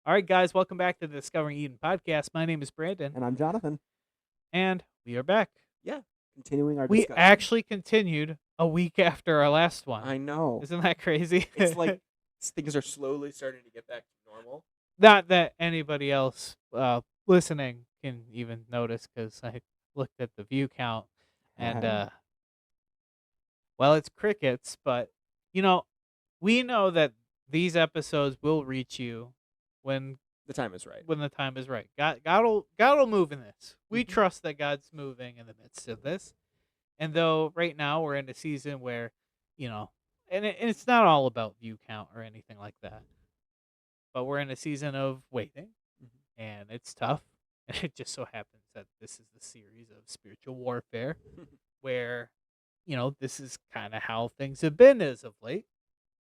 All right, guys, welcome back to the Discovering Eden podcast. My name is Brandon, And I'm Jonathan. and we are back. Yeah, continuing our We discussion. actually continued a week after our last one. I know. Isn't that crazy? It's like things are slowly starting to get back to normal. Not that anybody else listening can even notice because I looked at the view count and, well, it's crickets, but, you know, we know that these episodes will reach you when The time is right. when the time is right. God will move in this. We Mhm. trust that God's moving in the midst of this. And though right now we're in a season where, you know, and it's not all about view count or anything like that, but we're in a season of waiting, Mhm. and it's tough. And it just so happens that this is the series of spiritual warfare where, this is kind of how things have been as of late.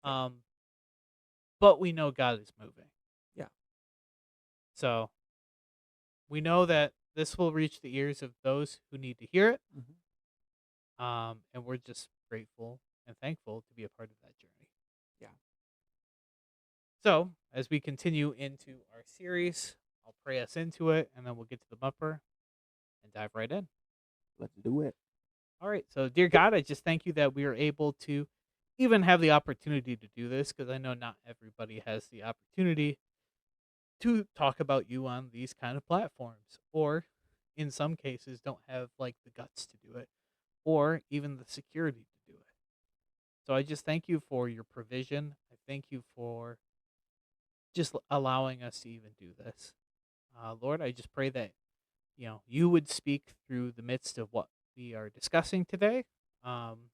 Yeah. Um, but we know God is moving. Yeah. So we know that this will reach the ears of those who need to hear it. Mhm. And we're just grateful and thankful to be a part of that journey. Yeah. So, as we continue into our series, I'll pray us into it and then we'll get to the bumper and dive right in. Let's do it. All right. So, dear God, I just thank you that we are able to even have the opportunity to do this because I know not everybody has the opportunity to talk about you on these kind of platforms, or in some cases, don't have like the guts to do it or even the security to do it. So I just thank you for your provision. I thank you for just allowing us to even do this. Lord, I just pray that you would speak through the midst of what we are discussing today. Um,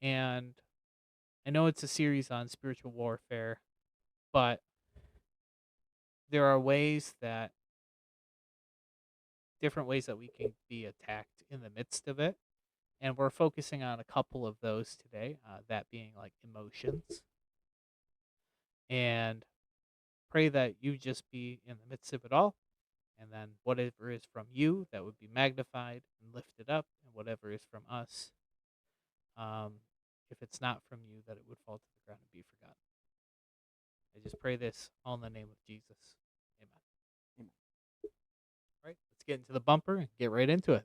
and I know it's a series on spiritual warfare, but there are different ways that we can be attacked in the midst of it. And we're focusing on a couple of those today, that being like emotions. And pray that you just be in the midst of it all. And then whatever is from you, that would be magnified and lifted up. And whatever is from us, um, if it's not from you, that it would fall to the ground and be forgotten. I just pray this all in the name of Jesus. Amen. Amen. All right, let's get into the bumper and get right into it.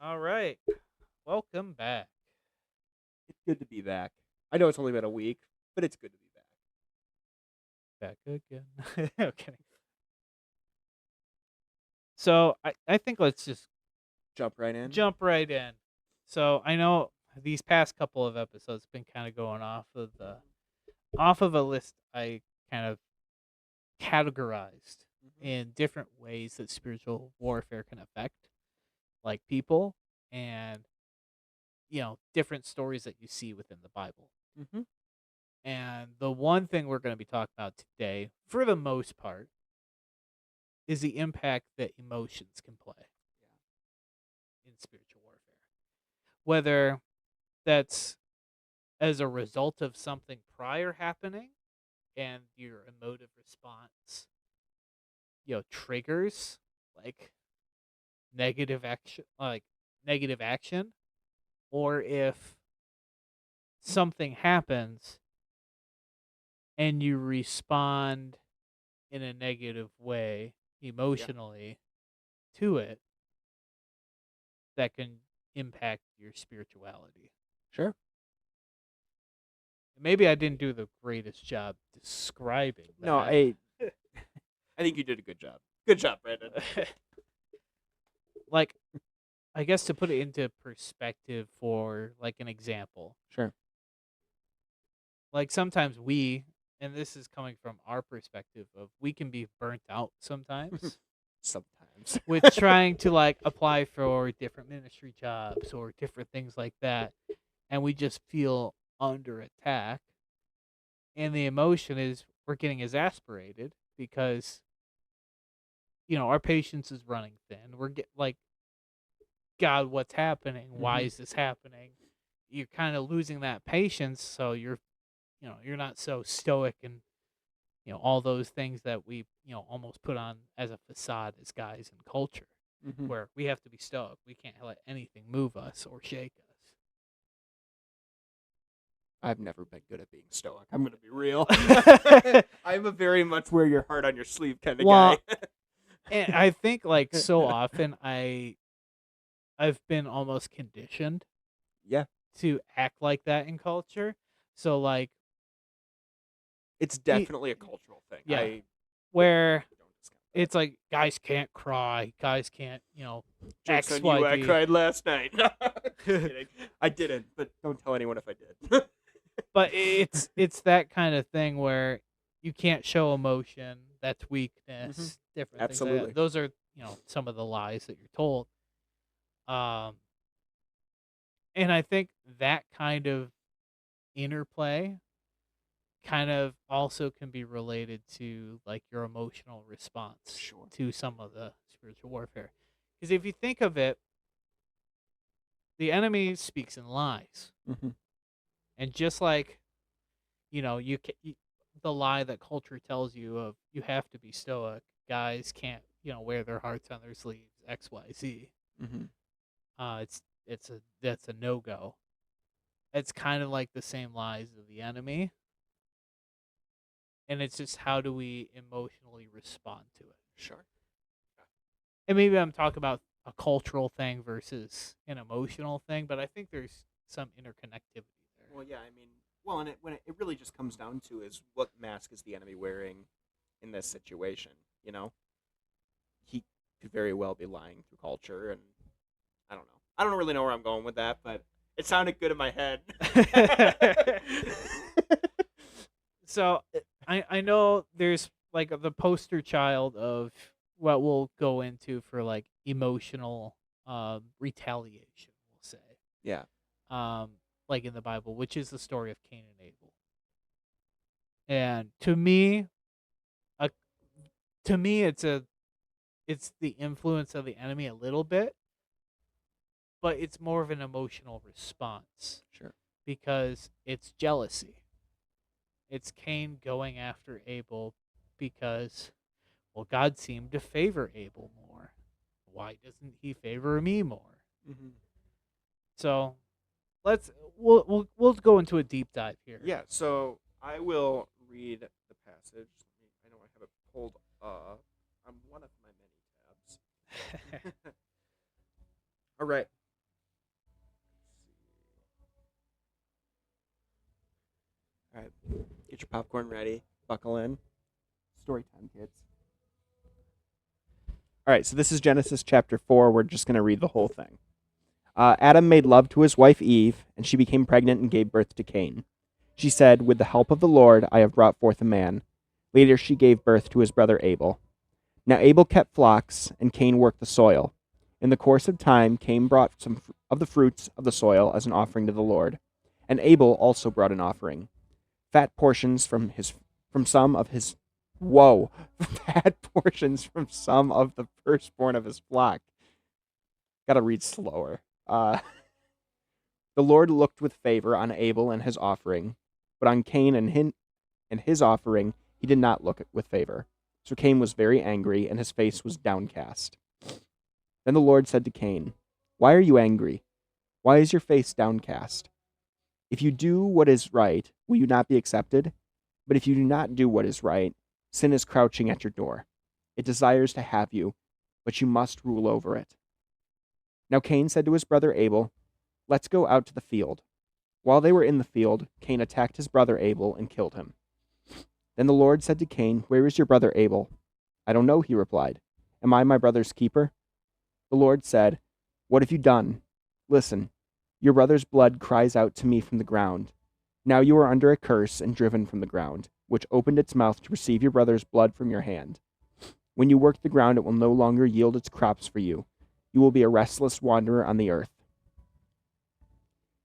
All right, welcome back. It's good to be back. I know it's only been a week, but it's good to be back. Back again. Okay. So I think let's just Jump right in. jump right in. So I know these past couple of episodes been kind of going off of a list I kind of categorized Mhm. in different ways that spiritual warfare can affect like people and different stories that you see within the Bible. Mhm. And the one thing we're going to be talking about today, for the most part, is the impact that emotions can play in spiritual warfare. Whether that's as a result of something prior happening and your emotive response, triggers like negative action, or if something happens and you respond in a negative way Yeah. emotionally to it, that can impact your spirituality. Sure. Maybe I didn't do the greatest job describing No, that. I think you did a good job. Good job, Brandon. Like, I guess to put it into perspective for like an example, Sure. like sometimes and this is coming from our perspective of we can be burnt out sometimes Sometimes. with trying to like apply for different ministry jobs or different things like that, and we just feel under attack And the emotion is we're getting exasperated because, our patience is running thin. We're like, God, what's happening? Why Mhm. is this happening? You're kind of losing that patience, so you're not so stoic and all those things that we almost put on as a facade as guys in culture, Mhm. where we have to be stoic. We can't let anything move us or shake us. I've never been good at being stoic. I'm gonna be real. I'm a very much wear your heart on your sleeve kind of guy. Well, and I think like so often I've been almost conditioned Yeah, to act like that in culture. So like it's e- definitely a cultural thing. yeah, Yeah, where don't discount that. it's like guys can't cry, guys can't, Joke's X on Y you. I Z. cried last night. Just kidding. I didn't, but don't tell anyone if I did. But it's that kind of thing where you can't show emotion. That's Mhm. weakness. Different things like that. Absolutely. Those are some of the lies that you're told. Um, and I think that kind of interplay kind of also can be related to like your emotional response Sure. to some of the spiritual warfare. Because if you think of it, the enemy speaks in lies, Mm-hmm. and just like the lie that culture tells you of you have to be stoic, guys can't wear their hearts on their sleeves, XYZ. Mm-hmm. That's a no go. It's kind of like the same lies of the enemy, and it's just how do we emotionally respond to it. Sure. And maybe I'm talking about a cultural thing versus an emotional thing, but I think there's some interconnectivity there. Well, yeah. I mean, well, and it really just comes down to is what mask is the enemy wearing in this situation. You know, he could very well be lying through culture, and I don't know. I don't really know where I'm going with that, but it sounded good in my head. So I know there's like the poster child of what we'll go into for like emotional retaliation, we'll say. Yeah. Um like in the Bible, which is the story of Cain and Abel. And to me, a it's the influence of the enemy a little bit, but it's more of an emotional response Sure. because it's jealousy. It's Cain going after Abel because, well, God seemed to favor Abel more. Why doesn't he favor me more? Mm-hmm. So we'll go into a deep dive here. Yeah. So I will read the passage. I know I have it pulled on one of my many tabs. All right. All right. Get your popcorn ready. Buckle in. Story time, kids. All right. So this is Genesis chapter 4. We're just going to read the whole thing. Adam made love to his wife Eve, and she became pregnant and gave birth to Cain. She said, "With the help of the Lord, I have brought forth a man." Later, she gave birth to his brother Abel. Now Abel kept flocks, and Cain worked the soil. In the course of time, Cain brought some of the fruits of the soil as an offering to the Lord, and Abel also brought an offering, fat portions from some of his fat portions from some of the firstborn of his flock. Got to read slower. The Lord looked with favor on Abel and his offering, but on Cain and his offering he did not look with favor. So Cain was very angry, and his face was downcast. Then the Lord said to Cain, "Why are you angry? Why is your face downcast? If you do what is right, will you not be accepted? But if you do not do what is right, sin is crouching at your door. It desires to have you, but you must rule over it." Now Cain said to his brother Abel, "Let's go out to the field." While they were in the field, Cain attacked his brother Abel and killed him. Then the Lord said to Cain, "Where is your brother Abel?" "I don't know," he replied. "Am I my brother's keeper?" The Lord said, "What have you done? Listen, your brother's blood cries out to me from the ground. Now you are under a curse and driven from the ground, which opened its mouth to receive your brother's blood from your hand. When you work the ground, it will no longer yield its crops for you. You will be a restless wanderer on the earth."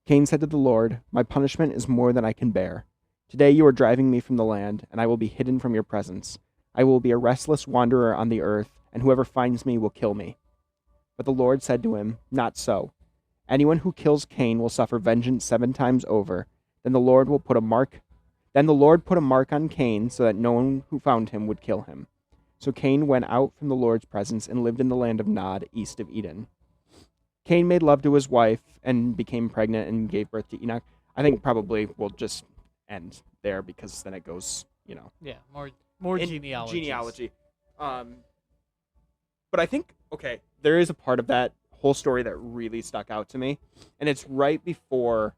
Cain said to the Lord, "My punishment is more than I can bear. Today you are driving me from the land, and I will be hidden from your presence. I will be a restless wanderer on the earth, and whoever finds me will kill me." But the Lord said to him, "Not so. Anyone who kills Cain will suffer vengeance 7 times over. Then the Lord put a mark on Cain so that no one who found him would kill him. So Cain went out from the Lord's presence and lived in the land of Nod, east of Eden. Cain made love to his wife and became pregnant and gave birth to Enoch. I think probably we'll just end there because then it goes, Yeah, more in genealogies. genealogy. But I think, okay, there is a part of that whole story that really stuck out to me, and it's right before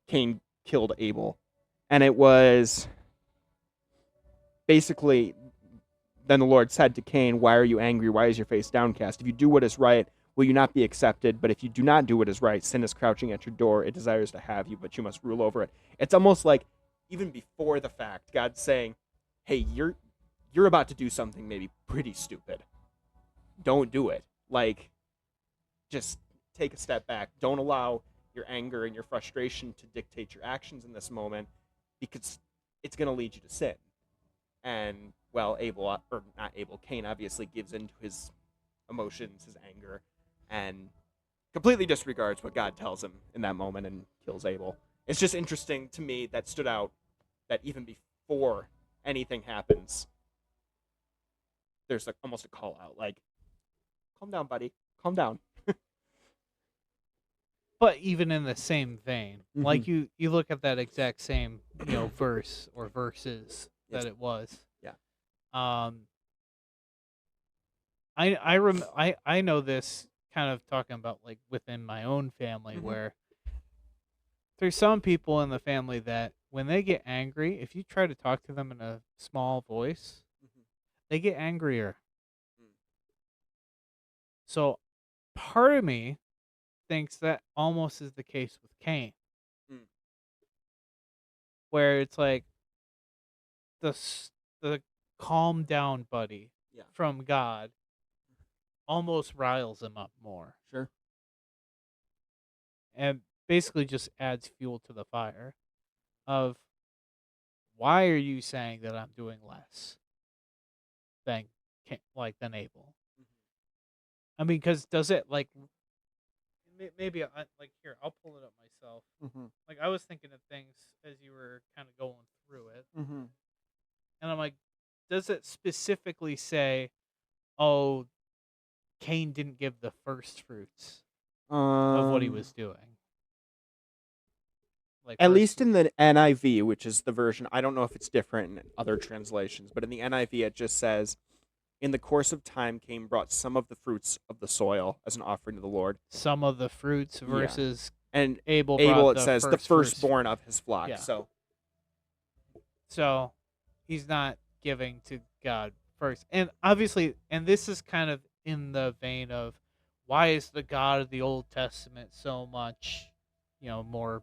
Cain killed Abel. And it was basically, then the Lord said to Cain, "Why are you angry? Why is your face downcast? If you do what is right, will you not be accepted? But if you do not do what is right, sin is crouching at your door. It desires to have you, but you must rule over it." It's almost like even before the fact, God's saying, "Hey, you're about to do something maybe pretty stupid. Don't do it. Like, just take a step back. Don't allow your anger and your frustration to dictate your actions in this moment, because it's going to lead you to sin." And, well, Cain obviously gives into his emotions, his anger, and completely disregards what God tells him in that moment and kills Abel. It's just interesting to me, that stood out, that even before anything happens, there's almost a call out, like, calm down, buddy, calm down. But even in the same vein, like you look at that exact same verse or verses Yes. that it was. Yeah. I know this, kind of talking about like within my own family, where there's some people in the family that when they get angry, if you try to talk to them in a small voice, they get angrier. So part of me thinks that almost is the case with Cain, where it's like the calm down buddy from God almost riles him up more. Sure. And basically just adds fuel to the fire of, why are you saying that I'm doing less than Abel? I mean, because does it maybe here, I'll pull it up myself. Like, I was thinking of things as you were kind of going through it, and I'm like, does it specifically say, "Oh, Cain didn't give the first fruits of what he was doing"? Like, at least in the NIV, which is the version, I don't know if it's different in other translations, but in the NIV it just says, "In the course of time, Cain brought some of the fruits of the soil as an offering to the Lord." Some of the fruits versus and Abel it says the firstborn of his flock. Yeah. So he's not giving to God first. And obviously, and this is kind of in the vein of, why is the God of the Old Testament so much, more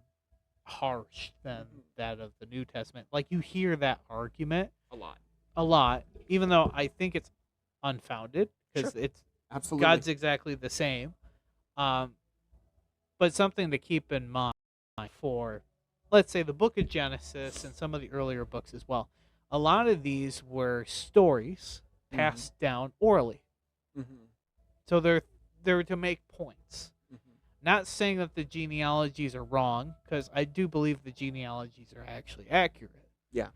harsh than that of the New Testament? Like, you hear that argument a lot, even though I think it's unfounded, because it's absolutely God's exactly the same. But something to keep in mind for, let's say, the book of Genesis and some of the earlier books as well. A lot of these were stories passed down orally. So they're to make points. Not saying that the genealogies are wrong, because I do believe the genealogies are actually accurate. Yeah.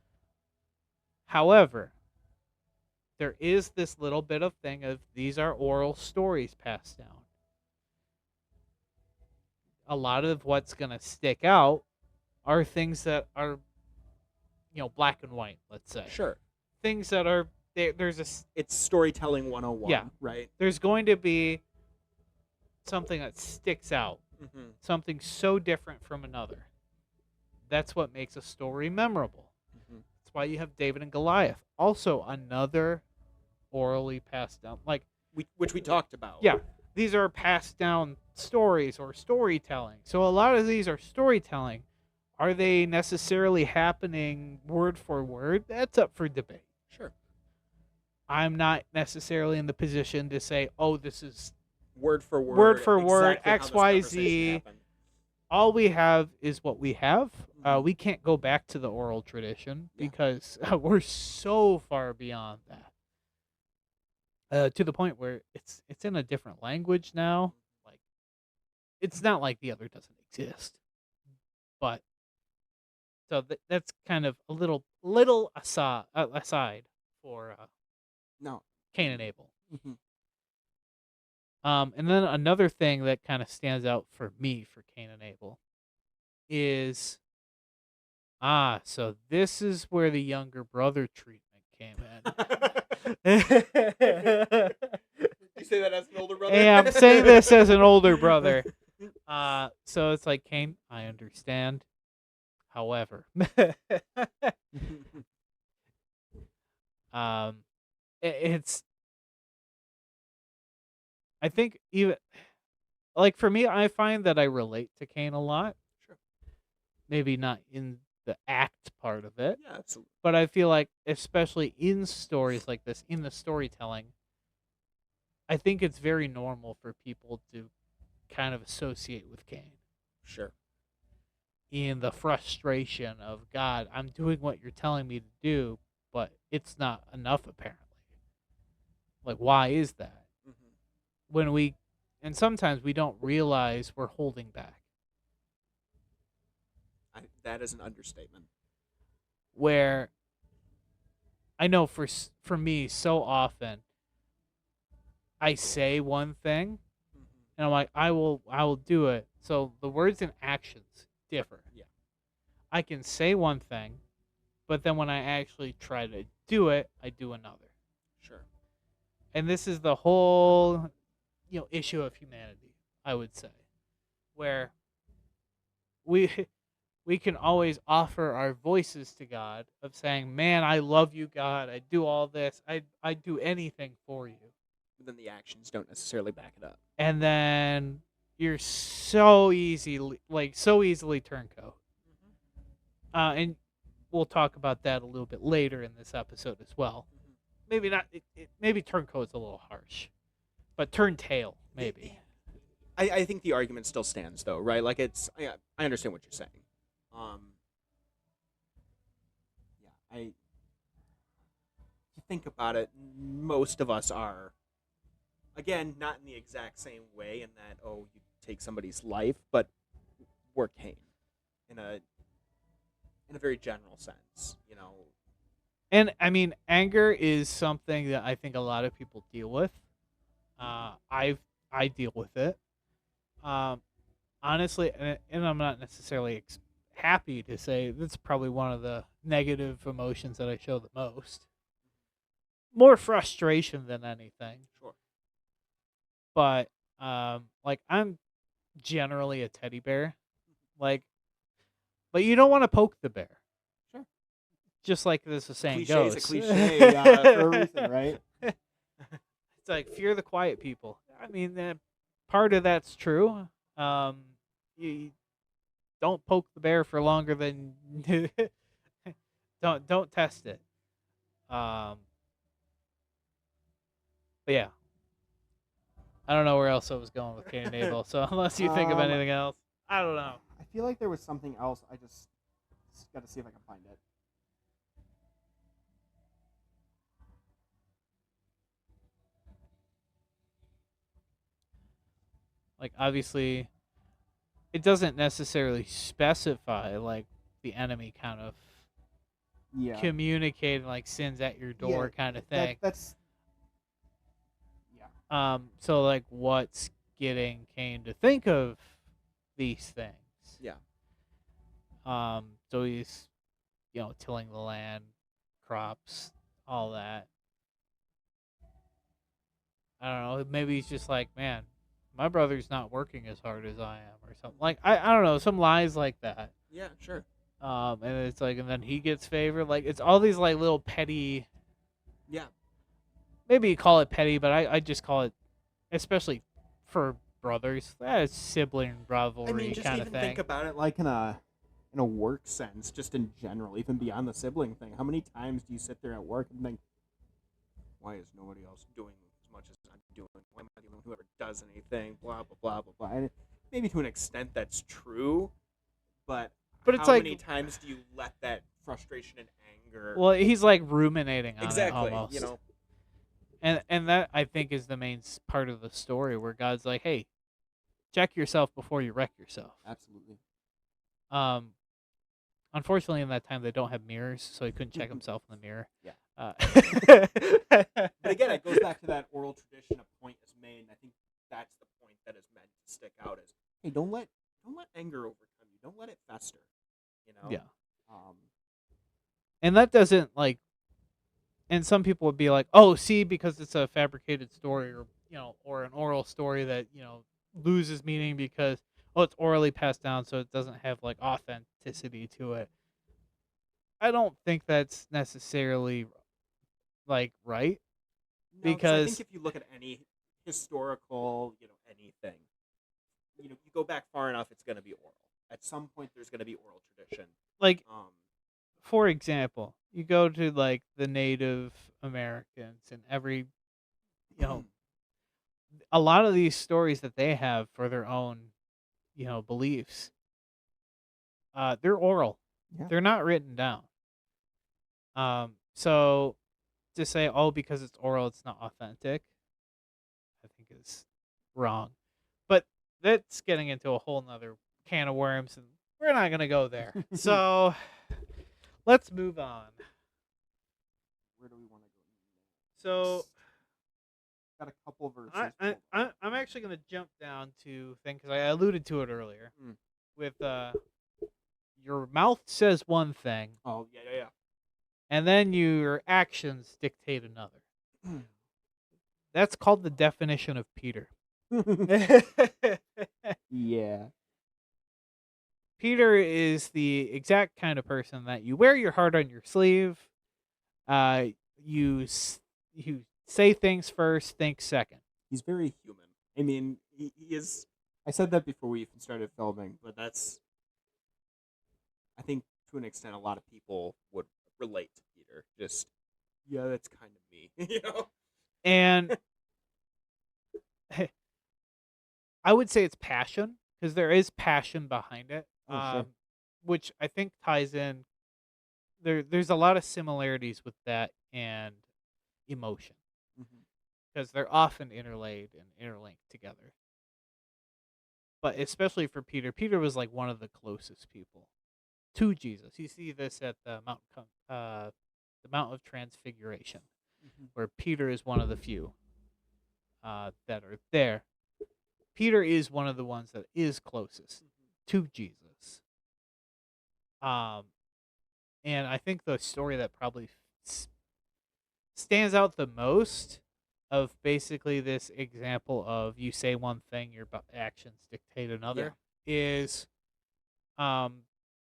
However, there is this little bit of thing of, these are oral stories passed down. A lot of what's going to stick out are things that are, black and white, let's say. Sure. Things that are, it's storytelling 101, Yeah. right? There's going to be something that sticks out, something so different from another. That's what makes a story memorable. That's why you have David and Goliath. Also, another orally passed down, which we talked about. Yeah, these are passed down stories or storytelling. So a lot of these are storytelling. Are they necessarily happening word for word? That's up for debate. Sure. I'm not necessarily in the position to say, "Oh, this is word for word, X, Y, Z." All we have is what we have. We can't go back to the oral tradition Yeah. because we're so far beyond that. To the point where it's in a different language now. Like it's not like the other doesn't exist, but so that's kind of a little aside for No. Cain and Abel. Mhm. And then another thing that kind of stands out for me for Cain and Abel is so this is where the younger brother treatment came in. You say that as an older brother? Hey, I'm saying this as an older brother. So it's like, Cain, I understand. However, um, it's I think even like for me, I find that I relate to Cain a lot. Sure. Maybe not in the act part of it, Yeah, absolutely. but I feel like especially in stories like this, in the storytelling, I think it's very normal for people to kind of associate with Cain Sure. in the frustration of, God, I'm doing what you're telling me to do, but it's not enough apparently. Like, why is that? When we, and sometimes we don't realize we're holding back. That is an understatement. Where I know for me, so often I say one thing and I'm like, I will do it. So the words and actions differ. Yeah. I can say one thing, but then when I actually try to do it, I do another. Sure. And this is the whole issue of humanity, I would say, where we we can always offer our voices to God of saying, "Man, I love you, God. I do all this. I do anything for you." But then the actions don't necessarily back it up. And then you're so easily turncoat. And we'll talk about that a little bit later in this episode as well. Maybe not. Maybe turncoat's a little harsh, but turntail maybe. I think the argument still stands though, right? Like I understand what you're saying. Yeah, you think about it, most of us are, again, not in the exact same way in that, oh, you take somebody's life, but we're Cain in a very general sense, you know. And I mean, anger is something that I think a lot of people deal with. I deal with it. Um, Honestly, and I'm not necessarily happy to say that's probably one of the negative emotions that I show the most. More frustration than anything. Sure. But like I'm generally a teddy bear, like, but you don't want to poke the bear. Sure. Just like this saying Cliche goes. is a cliche for a reason, right? It's like fear the quiet people. I mean, part of that's true. You don't poke the bear for longer than don't test it. But yeah, I don't know where else I was going with Cain and Abel. So unless you think of anything else, I don't know. I feel like there was something else. I just got to see if I can find it. Like obviously, it doesn't necessarily specify like the enemy kind of communicating like sins at your door kind of thing. That's So like what's getting Cain to think of these things? Yeah. So he's tilling the land, crops, all that. I don't know, maybe he's just like, man, my brother's not working as hard as I am or something. Like I don't know, some lies like that. Yeah, sure. And it's like, and then he gets favored. Like it's all these like little petty. Yeah. Maybe you call it petty, but I just call it, especially for brothers, it's sibling rivalry. I mean, just kind even of thing. think about it like in a work sense, just in general, even beyond the sibling thing. How many times do you sit there at work and think, why is nobody else doing as much as I'm doing? Why am I the only one who ever does anything? Blah blah blah blah blah. And maybe to an extent that's true, but But it's how like, many times do you let that frustration and anger? well, he's like ruminating on it exactly. almost. You know. And that I think is the main part of the story where God's like, hey, check yourself before you wreck yourself. Absolutely. Unfortunately, in that time they don't have mirrors, so he couldn't check himself in the mirror. Yeah. But again, it goes back to that oral tradition. A point is made, and I think that's the point that is meant to stick out. Is hey, don't let anger overcome you. Don't let it fester. You know. Yeah. Um, And that doesn't like. And some people would be like, "Oh, see, because it's a fabricated story, or or an oral story that loses meaning because it's orally passed down, so it doesn't have like authenticity to it." I don't think that's necessarily like right no, because I think because if you look at any historical, anything, you go back far enough, it's going to be oral. At some point, there's going to be oral tradition. like for example, you go to like the Native Americans and every a lot of these stories that they have for their own beliefs, they're oral. Yeah. They're not written down. So to say, oh, because it's oral, it's not authentic, I think is wrong. But that's getting into a whole nother can of worms, and we're not gonna go there. So let's move on. Where do we want to go? So got a couple verses. I'm actually gonna jump down to thing because I alluded to it earlier with your mouth says one thing. Oh yeah. And then your actions dictate another. That's called the definition of Peter. Yeah. Peter is the exact kind of person that you wear your heart on your sleeve. You say things first, think second. He's very human. I mean, he is. I said that before we even started filming, but that's. I think to an extent, a lot of people would relate to Peter. Just, yeah, that's kind of me, And I would say it's passion because there is passion behind it, sure. which I think ties in. There's a lot of similarities with that and emotion because they're often interlaid and interlinked together. But especially for Peter, Peter was like one of the closest people to Jesus. You see this at the Mount of Transfiguration, where Peter is one of the few that are there. Peter is one of the ones that is closest to Jesus. And I think the story that probably stands out the most of basically this example of you say one thing, your actions dictate another is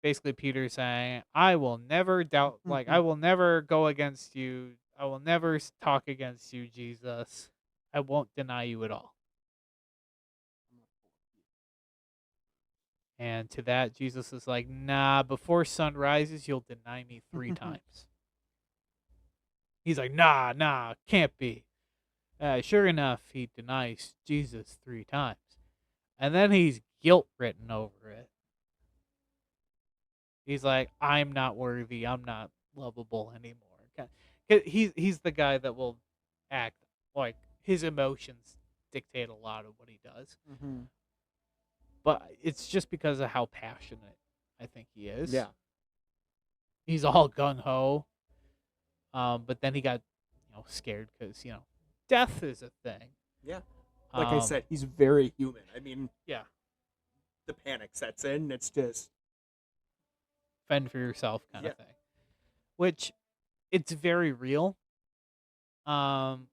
basically Peter saying, I will never doubt, like, I will never go against you. I will never talk against you, Jesus. I won't deny you at all. And to that, Jesus is like, nah, before sun rises, you'll deny me 3 times. He's like, nah, can't be. Sure enough, he denies Jesus 3 times. And then he's guilt written over it. He's like, I'm not worthy. I'm not lovable anymore. He's the guy that will act like his emotions dictate a lot of what he does. But it's just because of how passionate I think he is. Yeah. He's all gung-ho. But then he got, scared because, death is a thing. Yeah. Like I said, he's very human. I mean, yeah. The panic sets in. It's just fend for yourself kind of thing. Which it's very real. And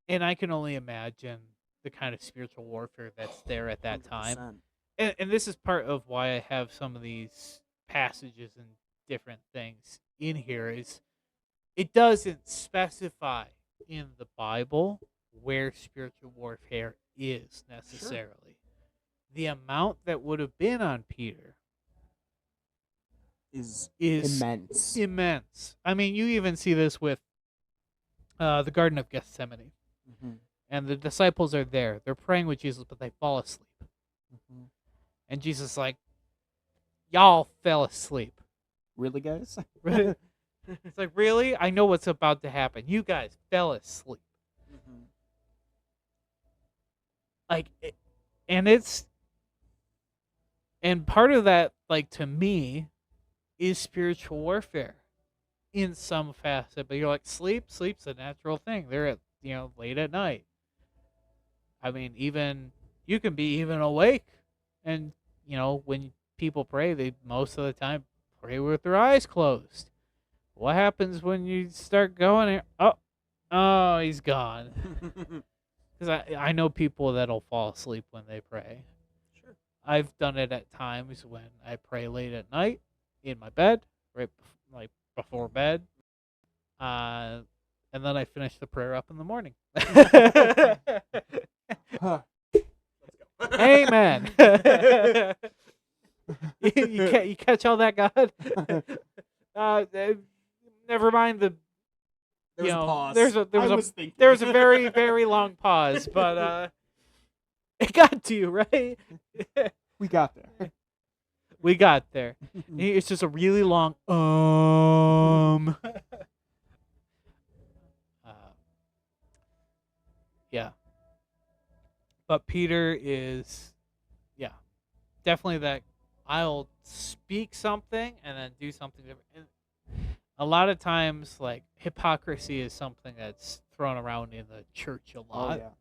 I can only imagine the kind of spiritual warfare that's there at that 100%. Time. And this is part of why I have some of these passages and different things in here is it doesn't specify in the Bible where spiritual warfare is necessarily. Sure. The amount that would have been on Peter is immense. Immense. I mean, you even see this with the Garden of Gethsemane. And the disciples are there. They're praying with Jesus, but they fall asleep. And Jesus is like, y'all fell asleep. Really, guys? Really? It's like, really? I know what's about to happen. You guys fell asleep. Like, and and part of that, like, to me, is spiritual warfare in some facet. But you're like, sleep's a natural thing. They're at, late at night. I mean, even you can be even awake, and when people pray, they most of the time pray with their eyes closed. What happens when you start going? Oh, he's gone. Because I know people that'll fall asleep when they pray. Sure. I've done it at times when I pray late at night in my bed, like before bed, and then I finish the prayer up in the morning. Amen. you catch all that, God? Never mind the. There was a pause. There was a very very long pause, but it got to you, right? We got there. We got there. It's just a really long yeah. But Peter is, yeah, definitely that. I'll speak something and then do something different. And a lot of times, like, hypocrisy is something that's thrown around in the church a lot. Oh,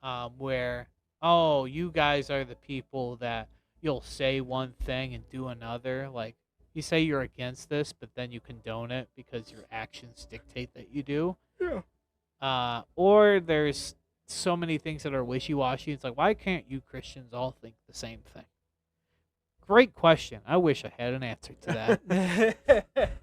yeah. Where, oh, you guys are the people that you'll say one thing and do another. Like, you say you're against this, but then you condone it because your actions dictate that you do. Yeah. Or there's so many things that are wishy-washy. It's like, why can't you Christians all think the same thing? Great question. I wish I had an answer to that.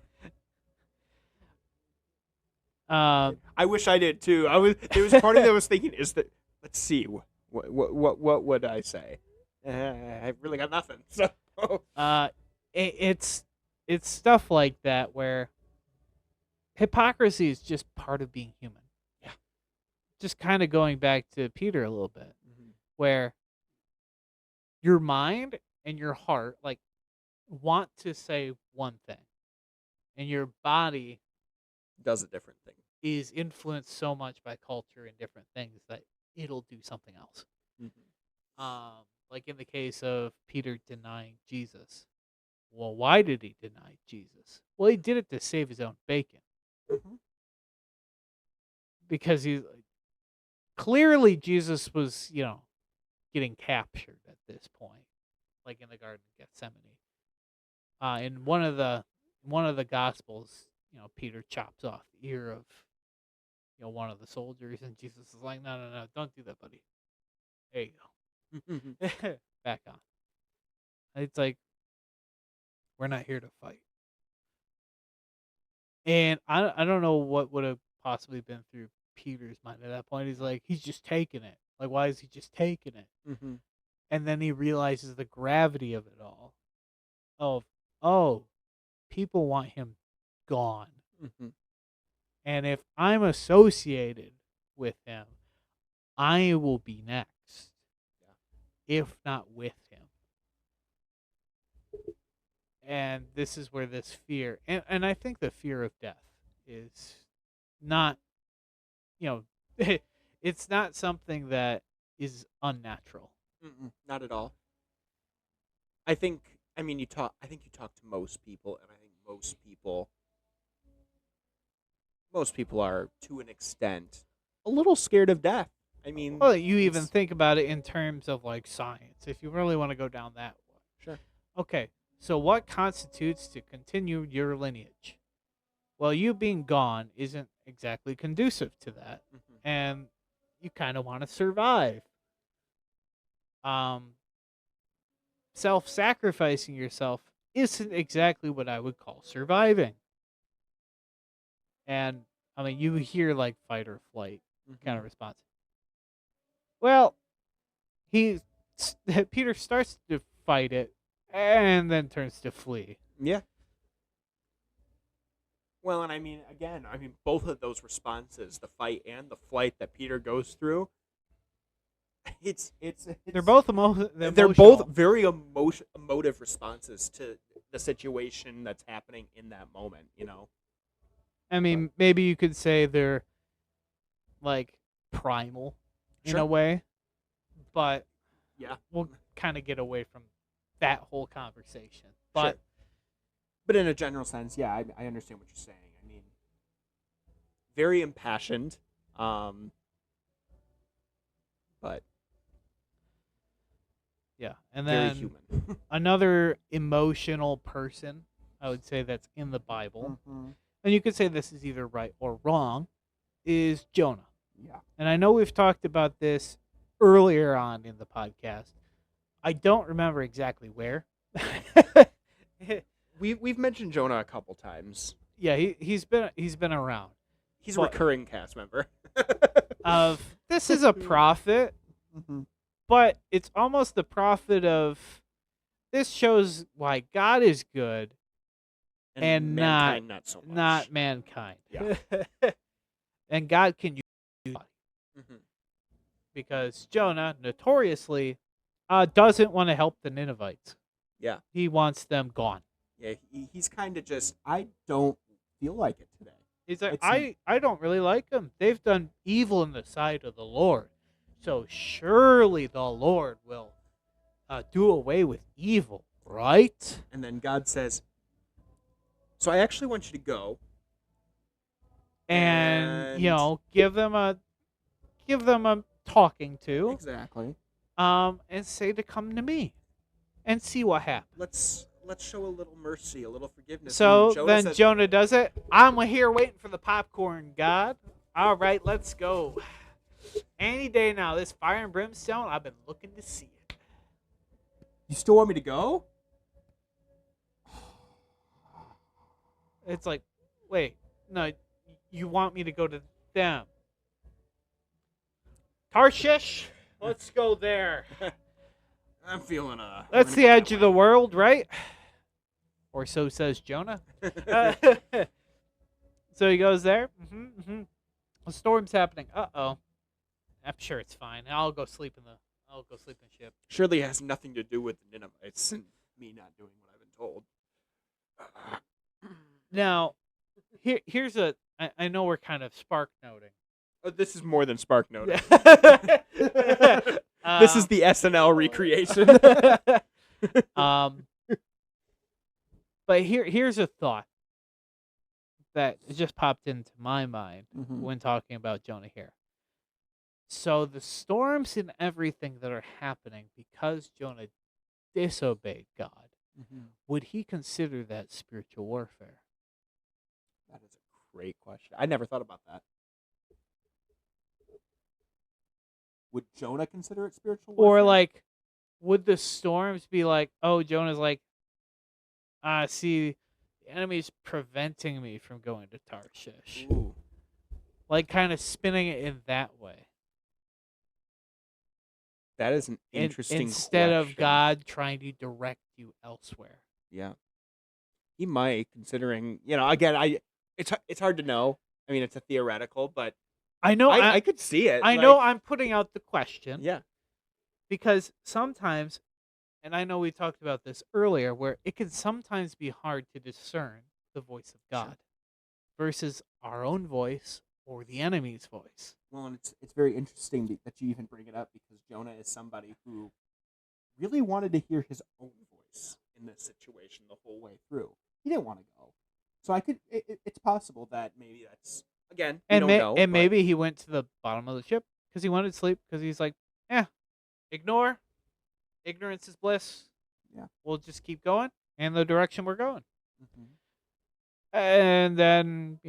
I wish I did too. There was part of me that was thinking, let's see, what would I say? I really got nothing. So it's stuff like that where hypocrisy is just part of being human. Yeah. Just kind of going back to Peter a little bit, where your mind and your heart like want to say one thing, and your body does a different thing. Is influenced so much by culture and different things that it'll do something else. Like in the case of Peter denying Jesus. Well, why did he deny Jesus? Well, he did it to save his own bacon. Because clearly Jesus was, getting captured at this point, like in the Garden of Gethsemane. In one of the Gospels, Peter chops off the ear of, one of the soldiers, and Jesus is like, no, don't do that, buddy. There you go. Back on. It's like, we're not here to fight. And I don't know what would have possibly been through Peter's mind at that point. He's like, he's just taking it. Like, why is he just taking it? And then he realizes the gravity of it all. Oh, people want him gone. And if I'm associated with him, I will be next. If not with him. And this is where this fear, and I think the fear of death is not, it's not something that is unnatural. Not at all. I think you talk to most people, and I think most people are, to an extent, a little scared of death. I mean, well, you even think about it in terms of like science, if you really want to go down that way. Sure. Okay, so what constitutes to continue your lineage? Well, you being gone isn't exactly conducive to that, and you kind of want to survive. Self-sacrificing yourself isn't exactly what I would call surviving. And I mean, you hear like fight or flight kind of response. Well, Peter starts to fight it and then turns to flee. Yeah. Well, and both of those responses, the fight and the flight that Peter goes through, They're both they're both emotional. very emotive responses to the situation that's happening in that moment. I mean, maybe you could say they're like primal in a Sure. way, but Yeah. we'll kind of get away from that whole conversation. Sure. But But in a general sense, yeah, I understand what you're saying. I mean, very impassioned, but yeah, and very then human. another emotional person, I would say that's in the Bible, Mhm. and you could say this is either right or wrong, is Jonah. Yeah. And I know we've talked about this earlier on in the podcast. I don't remember exactly where. We've mentioned Jonah a couple times. Yeah, he's been around. He's a But- recurring cast member. Of this is a prophet, Mhm. but it's almost the prophet of this shows why God is good and mankind not so much. not mankind. Yeah. And God can use anybody. Mhm. Because Jonah notoriously doesn't want to help the Ninevites. Yeah. He wants them gone. Yeah, he's kind of just, I don't feel like it today. He's like, It's- I don't really like them. They've done evil in the sight of the Lord. So surely the Lord will do away with evil, right? And then God says, so I actually want you to go. And, you And- know, give them a talking to, Exactly. and say to come to me and see what happens. Let's show a little mercy, a little forgiveness. So And Jonah then says, Jonah does it. I'm here waiting for the popcorn, God. All right, let's go. Any day now, this fire and brimstone, I've been looking to see it. you still want me to go? It's like, wait, no, you want me to go to them. Tarshish, let's go there. I'm feeling That's the edge of the world, right? Or so says Jonah. So he goes there. A storm's happening. Uh-oh. I'm sure it's fine. I'll go sleep in the ship. Surely it has nothing to do with the Ninevites and me not doing what I've been told. Now, here's a. I know we're kind of spark noting. Oh, this is more than Spark Note. this This is the SNL recreation. But here's a thought that just popped into my mind when talking about Jonah here. So the storms and everything that are happening because Jonah disobeyed God, would he consider that spiritual warfare? That is a great question. I never thought about that. Would Jonah consider it spiritual warfare? Or like, would the storms be like, oh, Jonah's like, see, the enemy's preventing me from going to Tarshish. Ooh. Like kind of spinning it in that way. That is an interesting Instead of question. God trying to direct you elsewhere. Yeah. He might, considering, again, it's hard to know. I mean, it's a theoretical, but I know I could see it. I know I'm putting out the question. Yeah. Because sometimes, and I know we talked about this earlier, where it can sometimes be hard to discern the voice of God versus our own voice or the enemy's voice. Well, and it's very interesting that you even bring it up, because Jonah is somebody who really wanted to hear his own voice in this situation the whole way through. He didn't want to go. So it's possible that maybe that's, again, we don't know. And but- maybe he went to the bottom of the ship because he wanted to sleep, because he's like, ignore. Ignorance is bliss. Yeah. We'll just keep going in the direction we're going. Mhm. And then,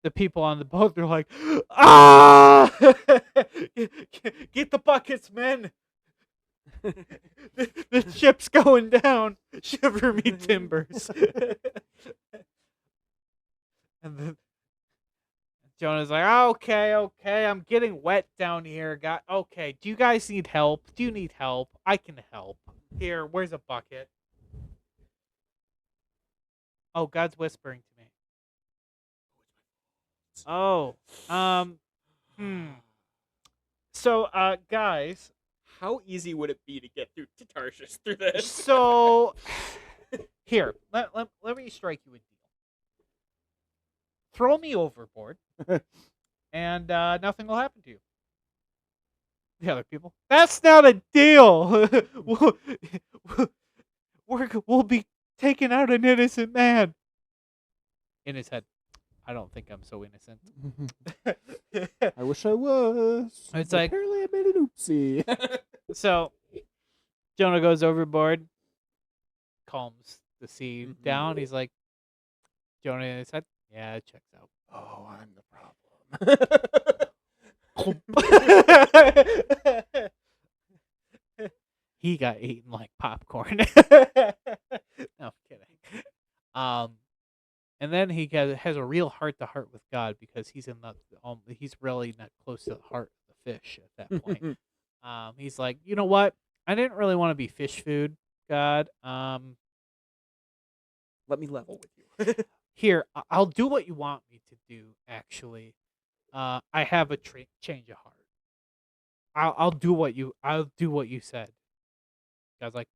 the people on the boat, they're like, ah! Get the buckets, men. The ship's going down. Shiver me timbers. And then Jonah's like, okay, I'm getting wet down here. Okay, do you guys need help? Do you need help? I can help. Here, where's a bucket? Oh, God's whispering to me. Oh, So, guys, How easy would it be to get through to Tarshish through this? so here, let me strike you a deal. Throw me overboard, and nothing will happen to you. The other people, that's not a deal. We'll be taking out an innocent man. In his head, I don't think I'm so innocent. I wish I was. It's like- apparently I made an oopsie. So Jonah goes overboard, calms the sea Mhm. down. He's like, Jonah in his head, yeah, it checks out. Oh, I'm the problem. He got eaten like popcorn. No, I'm kidding. And then he has a real heart to heart with God because he's he's really not close to the heart of the fish at that point. He's like, you know what? I didn't really want to be fish food, God. Let me level with you. Here, I'll do what you want me to do. Actually, I have a change of heart. I'll do what you said. God's like,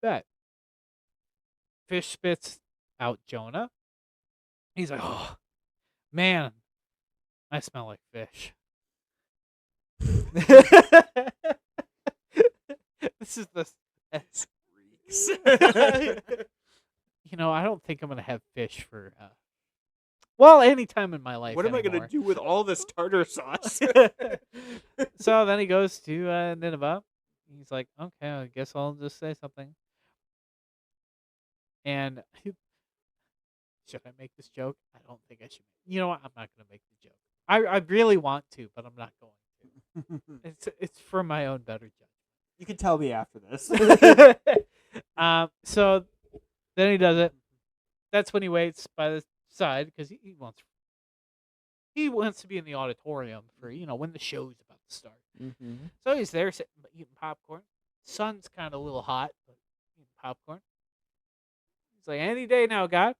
bet. Fish spits out Jonah. He's like, oh man, I smell like fish. This is the Freaks. you know, I don't think I'm gonna have fish for well, any time in my life. What am I anymore. gonna do with all this tartar sauce? So then he goes to Nineveh. He's like, okay, I guess I'll just say something. And should I make this joke? I don't think I should. You know what? I'm not gonna make the joke. I really want to, but I'm not going to. It's for my own better You can tell me after this. judgment. So then he does it. That's when he waits by the side because he wants to be in the auditorium for when the show's about to start. Mm-hmm. So he's there sitting eating popcorn. Sun's kind of a little hot, but eating popcorn. He's like, any day now, God.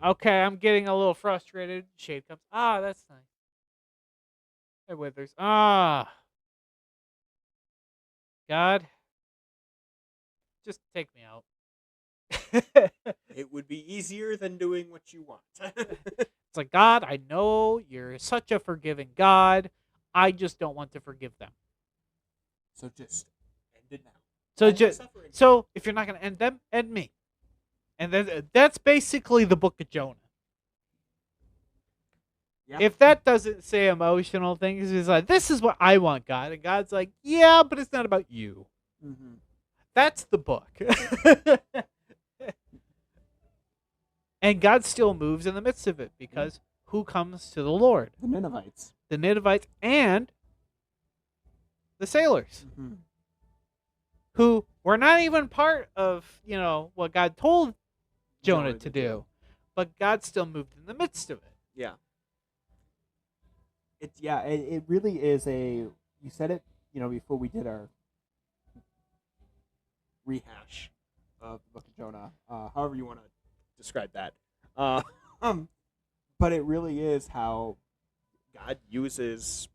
Okay, I'm getting a little frustrated. Shade comes. Ah, that's nice. Hey, Withers. Ah. God. Just take me out. It would be easier than doing what you want. It's like, God, I know you're such a forgiving God. I just don't want to forgive them. So just end it now. So End my just suffering. so if you're not going to end them, end me. And then that's basically the book of Jonah. Yeah. If that doesn't say emotional things, it's like, this is what I want, God. And God's like, yeah, but it's not about you. Mm-hmm. That's the book. And God still moves in the midst of it because who comes to the Lord? The Ninevites. The Ninevites and the sailors, Mm-hmm. who were not even part of, what God told Jonah to do. But God still moved in the midst of it. Yeah. It really is you said it, before we did our rehash of the Book of Jonah. However you want to describe that. But it really is how God uses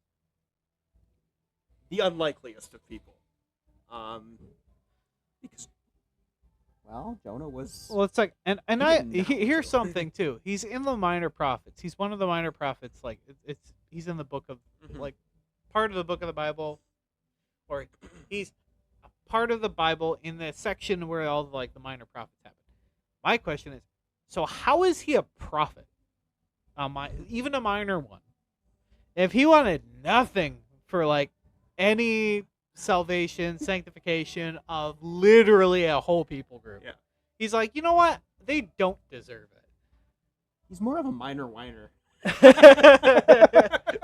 the unlikeliest of people. Because Jonah was Well, it's like, and He I didn't know, here's so. something too. He's in the minor prophets. He's one of the minor prophets. Like he's in the book of Mhm. like part of the book of the Bible, or he's a part of the Bible in the section where all the minor prophets happen. My question is, so how is he a prophet? Even a minor one. If he wanted nothing for any salvation, sanctification of literally a whole people group. Yeah. He's like, you know what? They don't deserve He's more of a minor whiner. it.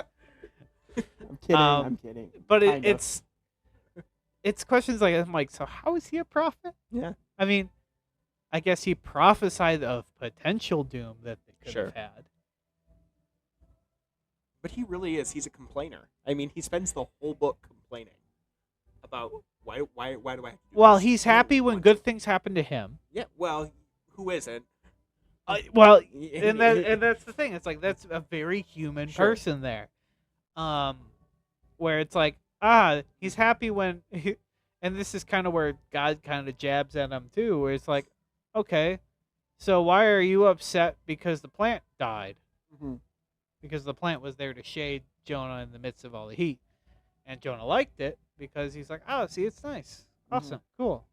I'm kidding. I'm kidding. But Kind of. it's questions like, I'm like, so how is he a prophet? Yeah. I mean, I guess he prophesied of potential doom that they could Sure. have had. But he really is. He's a complainer. I mean, he spends the whole book complaining about why do I have to do Well, this? he's I don't happy when want good to. things happen to him. Yeah. Well, who isn't? Well, and that's the thing. It's like that's a very human Sure. person there. where it's like, he's happy when, and this is kind of where God kind of jabs at him too, where it's like, okay, so why are you upset because the plant died? Mm-hmm. Because the plant was there to shade Jonah in the midst of all the heat. And Jonah liked it because he's like, oh, see, it's nice. Awesome. Cool.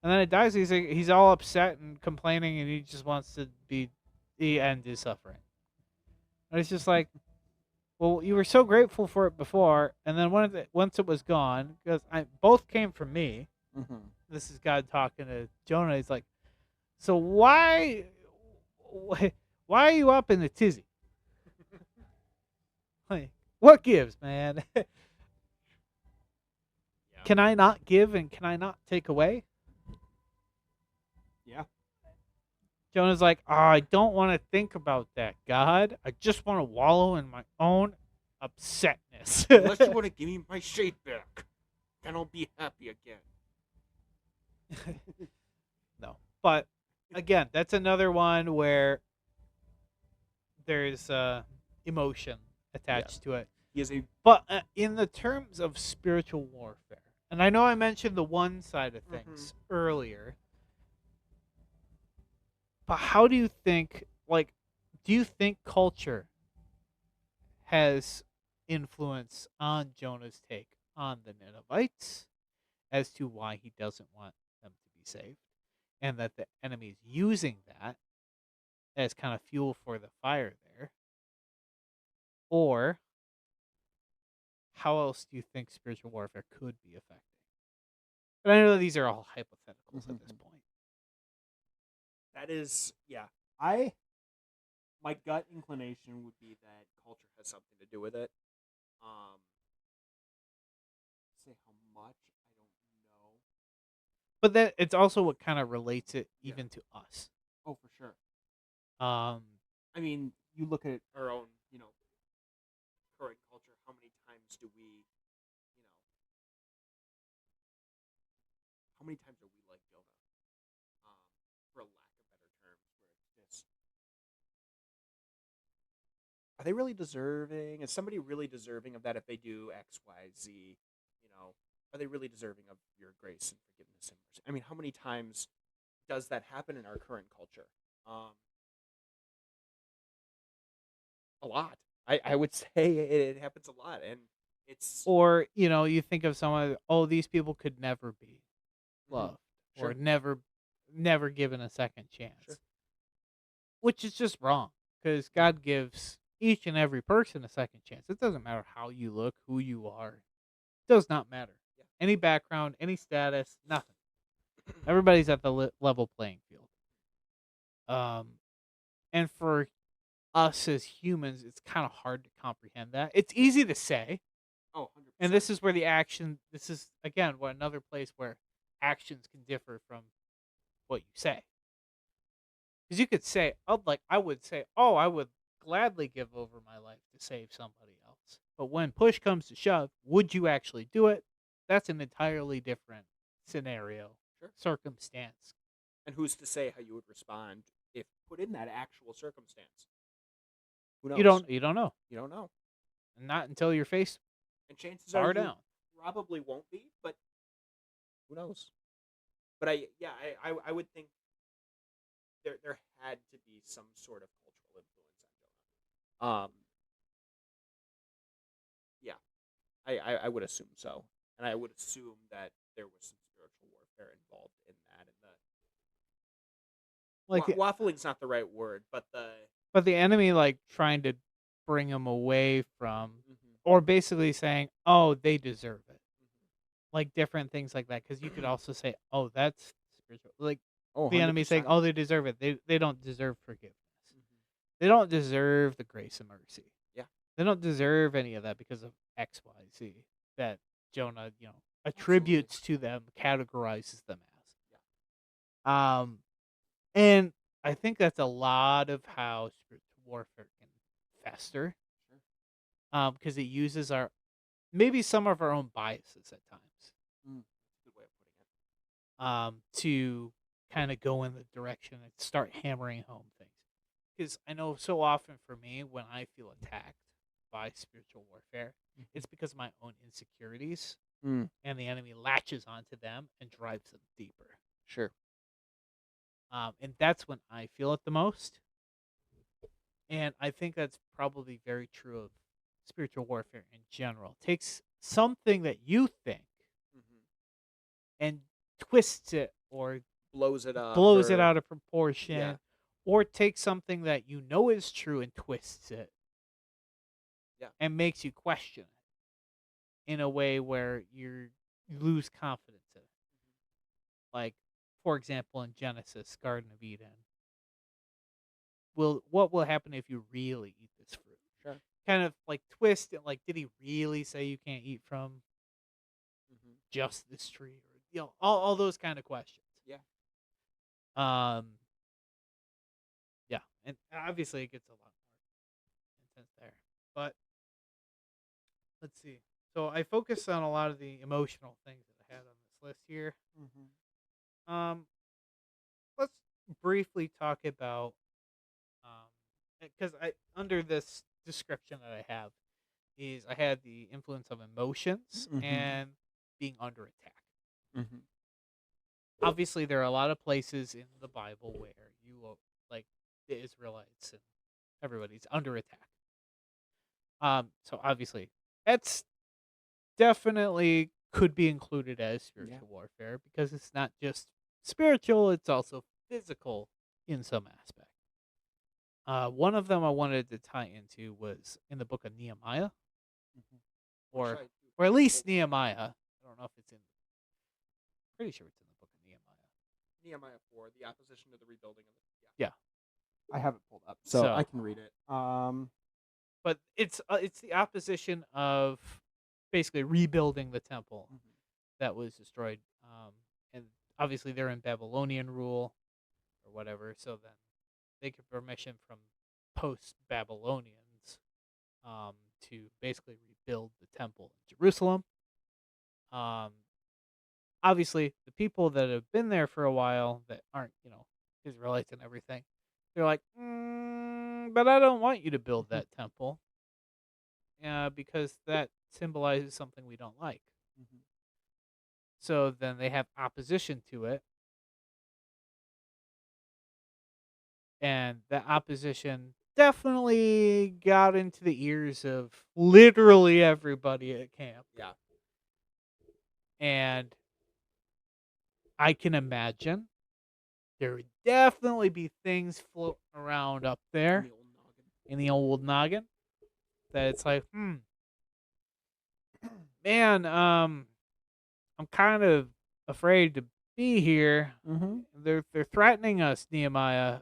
And then it dies. He's all upset and complaining, and he just wants to end his suffering. And it's just like, well, you were so grateful for it before, and then once it was gone, because both came from me. Mm-hmm. This is God talking to Jonah. He's like, so why are you up in the tizzy? Like, what gives, man? Can I not give and can I not take away? Yeah. Jonah's like, I don't want to think about that, God. I just want to wallow in my own upsetness. Unless you want to give me my shade back, then I'll be happy again. No. But again, that's another one where there's emotion attached to it. He is a But in the terms of spiritual warfare, and I know I mentioned the one side of things earlier, but how do you think, do you think culture has influence on Jonah's take on the Ninevites as to why he doesn't want them to be saved? And that the enemy's using that as kind of fuel for the fire there? Or how else do you think spiritual warfare could be affecting? But I know these are all hypotheticals at this point. That is, yeah. My gut inclination would be that culture has something to do with it. Say how much, I don't know. But that it's also what kind of relates it even to us. Oh, for sure. Um, I mean, you look at our own, current culture. How many times do we, how many times are we like Jonah? For a lack of better terms, where it's just, are they really deserving? Is somebody really deserving of that if they do X, Y, Z? Are they really deserving of your grace and forgiveness and mercy? I mean, how many times does that happen in our current culture? A lot. I would say it happens a lot, and it's or you think of someone, oh, these people could never be loved Sure. or never given a second chance, Sure. which is just wrong because God gives each and every person a second chance. It doesn't matter how you look, who you are. It does not matter. Yeah. Any background, any status, nothing. Everybody's at the level playing field. And for us as humans, it's kind of hard to comprehend that. It's easy to say. Oh, 100%. And this is where this is, again, another place where actions can differ from what you say. Because you could say, I would say, oh, I would gladly give over my life to save somebody else. But when push comes to shove, would you actually do it? That's an entirely different scenario, circumstance. And who's to say how you would respond if put in that actual circumstance? Who knows? You don't know. You don't know. Not until you're faced And chances far are down. you probably won't be, but who knows? But I would think there had to be some sort of cultural influence on Jonah. Yeah, I would assume so, and I would assume that there was some spiritual warfare involved in that. And waffling's not the right word, but the enemy trying to bring him away from, or basically saying, oh, they deserve it. Different things like that, because you could also say, oh, that's spiritual. The enemy saying, oh, they deserve it. They don't deserve forgiveness. They don't deserve the grace and mercy. Yeah. They don't deserve any of that because of X, Y, Z that Jonah, attributes to them, categorizes them as. Yeah. And I think that's a lot of how spiritual warfare can fester. Because it uses maybe some of our own biases at times. Good way of putting it. To kind of go in the direction and start hammering home things. Because I know so often for me, when I feel attacked by spiritual warfare, it's because of my own insecurities, Mm, and the enemy latches onto them and drives them deeper. sure. And that's when I feel it the most. And I think that's probably very true of spiritual warfare in general. It takes something that you think and twists it or Blows it up. blows it or- out of proportion, yeah. or takes something that you know is true and twists it. Yeah. And makes you question it in a way where you lose confidence in it. Like, for example, in Genesis, Garden of Eden. What will happen if you really eat this fruit? Sure. Kind of like twist it, like, did he really say you can't eat from just this tree? Or all those kind of questions. Yeah. Yeah, and obviously it gets a lot more intense there. But let's see. So I focused on a lot of the emotional things that I had on this list here. Let's briefly talk about because I under this description that I have is I had the influence of emotions Mhm. and being under attack. Mm-hmm. Obviously, there are a lot of places in the Bible where like the Israelites and everybody's under attack. So obviously, that's definitely could be included as spiritual warfare because it's not just spiritual; it's also physical in some aspect. One of them I wanted to tie into was in the book of Nehemiah, or at least Nehemiah. I don't know if it's in. Pretty sure it's in the book of Nehemiah. Nehemiah 4, the opposition to the rebuilding of it. Yeah. I have it pulled up, so So- I can read it. But it's the opposition of basically rebuilding the temple that was destroyed. And obviously they're in Babylonian rule or whatever, so then they get permission from post-Babylonians to basically rebuild the temple in Jerusalem. Obviously, the people that have been there for a while that aren't, Israelites and everything, they're like, but I don't want you to build that temple because that symbolizes something we don't like. So then they have opposition to it. And that opposition definitely got into the ears of literally everybody at camp. Yeah. And I can imagine there would definitely be things floating around up there in the old noggin that it's like, man, I'm kind of afraid to be here. Mm-hmm. They're threatening us, Nehemiah.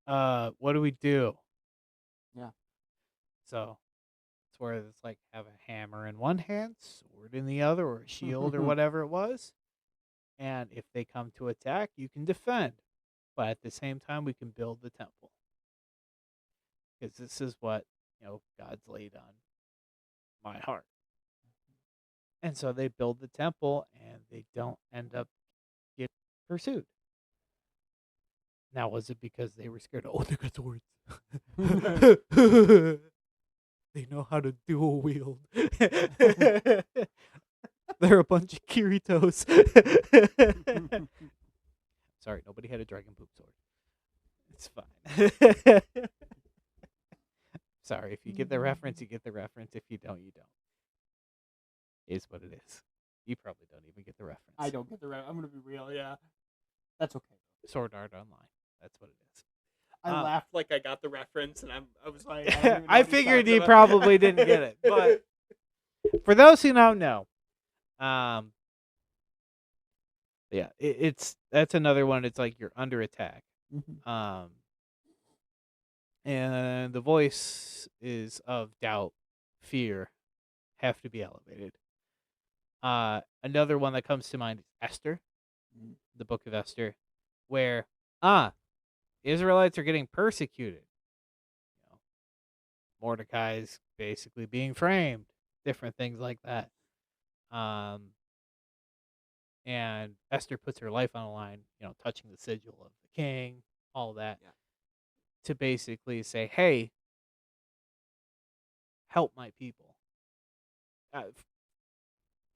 What do we do? Yeah. So it's where it's like have a hammer in one hand, sword in the other, or a shield or whatever it was. And if they come to attack, you can defend. But at the same time, we can build the temple. Because this is what, God's laid on my heart. And so they build the temple and they don't end up getting pursued. Now, was it because they were scared? Oh, they got swords. They know how to dual wield. They're a bunch of Kiritos. Sorry, nobody had a dragon poop sword. It's fine. Sorry, if you get the reference, you get the reference. If you don't, you don't. Is what it is. You probably don't even get the reference. I don't get the I'm gonna be real. Yeah, that's okay. Sword Art Online. That's what it is. I laughed like I got the reference, and I was like, I figured you probably didn't get it, but for those who don't know, yeah, that's another one. It's like you're under attack, and the voice is of doubt, fear, have to be elevated. Another one that comes to mind is Esther, the book of Esther, where Israelites are getting persecuted. Mordecai's basically being framed, different things like that. And Esther puts her life on the line, touching the sigil of the king, all that. Yeah. to basically say, "Hey, help my people."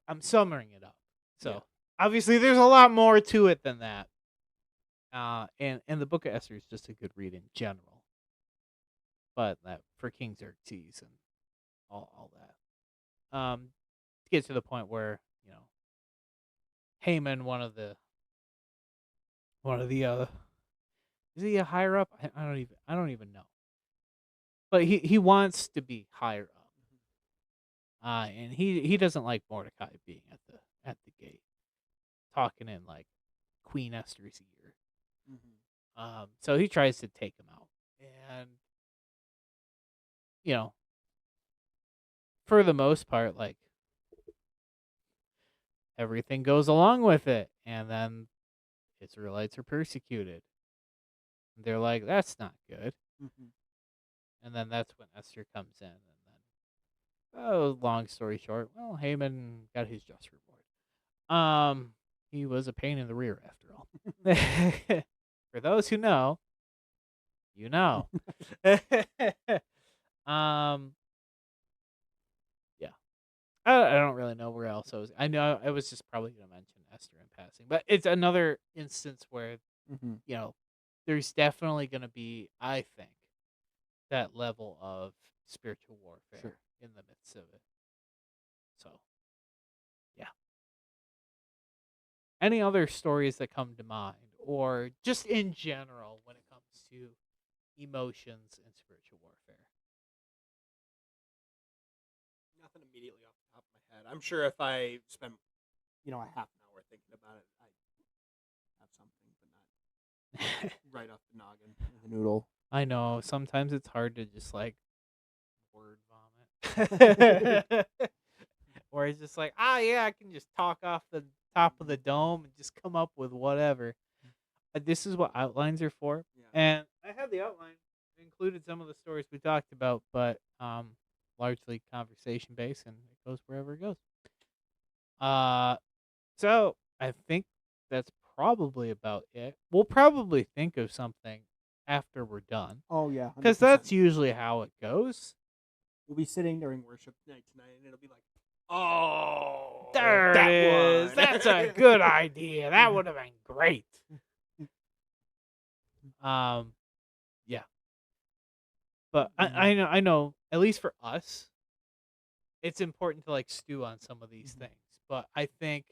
I'm summing it up. So Yeah. obviously, there's a lot more to it than that. And the Book of Esther is just a good read in general. But that for King Xerxes and all that. To get to the point where Haman, one of the is he a higher up? I don't even know. But he wants to be higher up. And he doesn't like Mordecai being at the gate, talking in like Queen Esther's ear. So he tries to take him out, and for the most part, like everything goes along with it, and then Israelites are persecuted. They're like, that's not good. And then that's when Esther comes in, and then, long story short, well, Haman got his just reward. He was a pain in the rear after all. For those who know, you know. Yeah. I don't really know where else I know I was just probably going to mention Esther in passing, but it's another instance where there's definitely going to be, I think, that level of spiritual warfare in the midst of it. So, yeah. Any other stories that come to mind, or just in general when it comes to emotions and spiritual warfare? Nothing immediately off the top of my head. I'm sure if I spend, a half an hour thinking about it, I have something, but not right off the noggin. The noodle. I know. Sometimes it's hard to just like word vomit. Or it's just like, yeah, I can just talk off the top of the dome and just come up with whatever. This is what outlines are for. Yeah. And I have the outline. It included some of the stories we talked about, but largely conversation based, and it goes wherever it goes. So I think that's probably about it. We'll probably think of something after we're done. Oh yeah, because 100%. that's usually how it goes. We'll be sitting during worship night tonight, and it'll be like, oh, There that it is. one. That's a good idea. That would have been great. Yeah. But I know. At least for us, it's important to like stew on some of these things. But I think,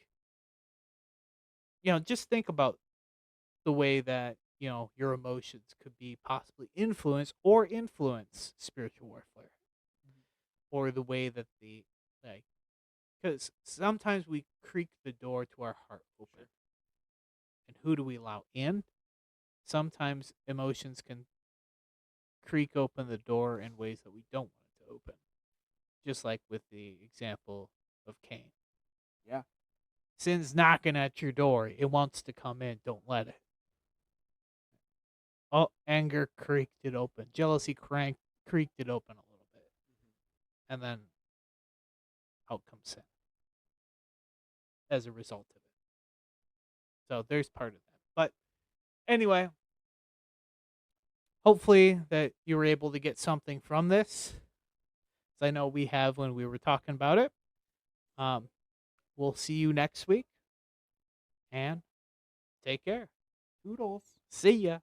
just think about the way that your emotions could be possibly influence spiritual warfare, or the way that because sometimes we creak the door to our heart open, and who do we allow in? Sometimes emotions can creak open the door in ways that we don't want it to open, just like with the example of Cain. Yeah. Sin's knocking at your door. It wants to come in. Don't let it. Oh, anger creaked it open. Jealousy creaked it open a little bit. And then out comes sin as a result of it. So there's part of that. But anyway, hopefully that you were able to get something from this, as I know we have when we were talking about it. We'll see you next week, and take care. Toodles. See ya.